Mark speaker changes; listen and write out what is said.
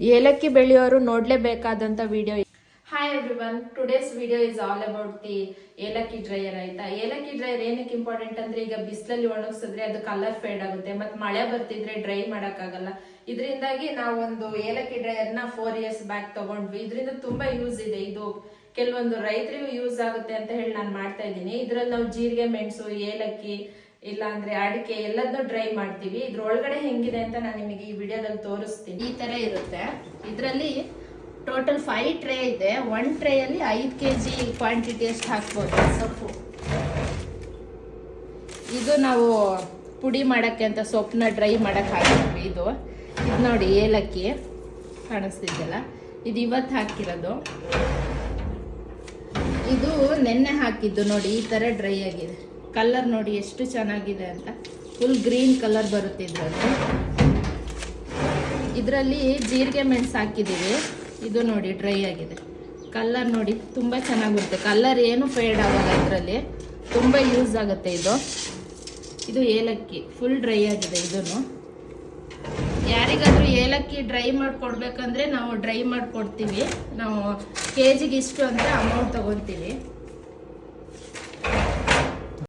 Speaker 1: ಏಲಕ್ಕಿ ಬೆಳೆಯೋರು ನೋಡ್ಲೇಬೇಕಾದಂತ video. Hi everyone, today's video is all about the ಏಲಕ್ಕಿ ಡ್ರೈಯರ್ ಆಯ್ತಾ. ಏಲಕ್ಕಿ ಡ್ರೈಯರ್ ಏನಕ್ಕೆ ಇಂಪಾರ್ಟೆಂಟ್ ಅಂದ್ರೆ, ಈಗ ಬಿಸಿಲಲ್ಲಿ ಒಣಗಿಸಿದ್ರೆ ಅದು ಕಲರ್ ಫೇಡ್ ಆಗುತ್ತೆ, ಮತ್ತೆ ಮಳೆ ಬರ್ತಿದ್ರೆ ಡ್ರೈ ಮಾಡಕ್ಕಾಗಲ್ಲ. ಇದರಿಂದಾಗಿ ನಾವು ಒಂದು ಏಲಕ್ಕಿ ಡ್ರೈಯರ್ ನ 4 years ಬ್ಯಾಕ್ ತಗೊಂಡ್ವಿ. ಇದರಿಂದ ತುಂಬಾ ಯೂಸ್ ಇದೆ. ಇದು ಕೆಲವೊಂದು ರೈತರಿಗೂ ಯೂಸ್ ಆಗುತ್ತೆ ಅಂತ ಹೇಳಿ ನಾನು ಮಾಡ್ತಾ ಇದ್ದೀನಿ. ಇದ್ರಲ್ಲಿ ನಾವು ಜೀರಿಗೆ, ಮೆಣಸು, ಏಲಕ್ಕಿ ಇಲ್ಲ ಅಂದ್ರೆ ಅಡಿಕೆ ಎಲ್ಲದನ್ನೂ ಡ್ರೈ ಮಾಡ್ತೀವಿ. ಇದ್ರ ಒಳಗಡೆ ಹೆಂಗಿದೆ ಅಂತ ನಾನು ನಿಮಗೆ ಈ ವಿಡಿಯೋದಲ್ಲಿ ತೋರಿಸ್ತೀನಿ. ಈ ತರ ಇರುತ್ತೆ. ಇದರಲ್ಲಿ ಟೋಟಲ್ 5 ಟ್ರೇ ಇದೆ. 1 ಟ್ರೇ ಅಲ್ಲಿ 5 kg ಕ್ವಾಂಟಿಟಿ ಅಷ್ಟು ಹಾಕ್ಬೋದು ಸೊಪ್ಪು. ಇದು ನಾವು ಪುಡಿ ಮಾಡಕ್ಕೆ ಅಂತ ಸೊಪ್ಪನ್ನ ಡ್ರೈ ಮಾಡಕ್ ಹಾಕಿದ್ವಿ. ಇದು ನೋಡಿ ಏಲಕ್ಕಿ ಕಾಣಿಸ್ತಿದ್ದಲ್ಲ, ಇದು ಇವತ್ತು ಹಾಕಿರೋದು. ಇದು ನೆನ್ನೆ ಹಾಕಿದ್ದು. ನೋಡಿ ಈ ತರ ಡ್ರೈ ಆಗಿದೆ. ಕಲರ್ ನೋಡಿ ಎಷ್ಟು ಚೆನ್ನಾಗಿದೆ ಅಂತ. ಫುಲ್ ಗ್ರೀನ್ ಕಲರ್ ಬರುತ್ತೆ ಇದರಲ್ಲಿ ಜೀರಿಗೆ ಮೆಣಸು ಹಾಕಿದೀವಿ. ಇದು ನೋಡಿ ಡ್ರೈ ಆಗಿದೆ. ಕಲರ್ ನೋಡಿ ತುಂಬಾ ಚೆನ್ನಾಗಿ ಬರುತ್ತೆ. ಕಲರ್ ಏನು ಫೇಡ್ ಆಗಲ್ಲ. ಇದರಲ್ಲಿ ತುಂಬಾ ಯೂಸ್ ಆಗುತ್ತೆ ಇದು ಏಲಕ್ಕಿ ಫುಲ್ ಡ್ರೈ ಆಗಿದೆ. ಇದನ್ನು ಯಾರಿಗಾದ್ರೂ ಏಲಕ್ಕಿ ಡ್ರೈ ಮಾಡಿಕೊಡ್ಬೇಕಂದ್ರೆ ನಾವು ಡ್ರೈ ಮಾಡಿಕೊಡ್ತೀವಿ. ನಾವು ಕೆಜಿಗೆ ಇಷ್ಟು ಅಂತ ಅಮೌಂಟ್ ತಗೊತೀವಿ.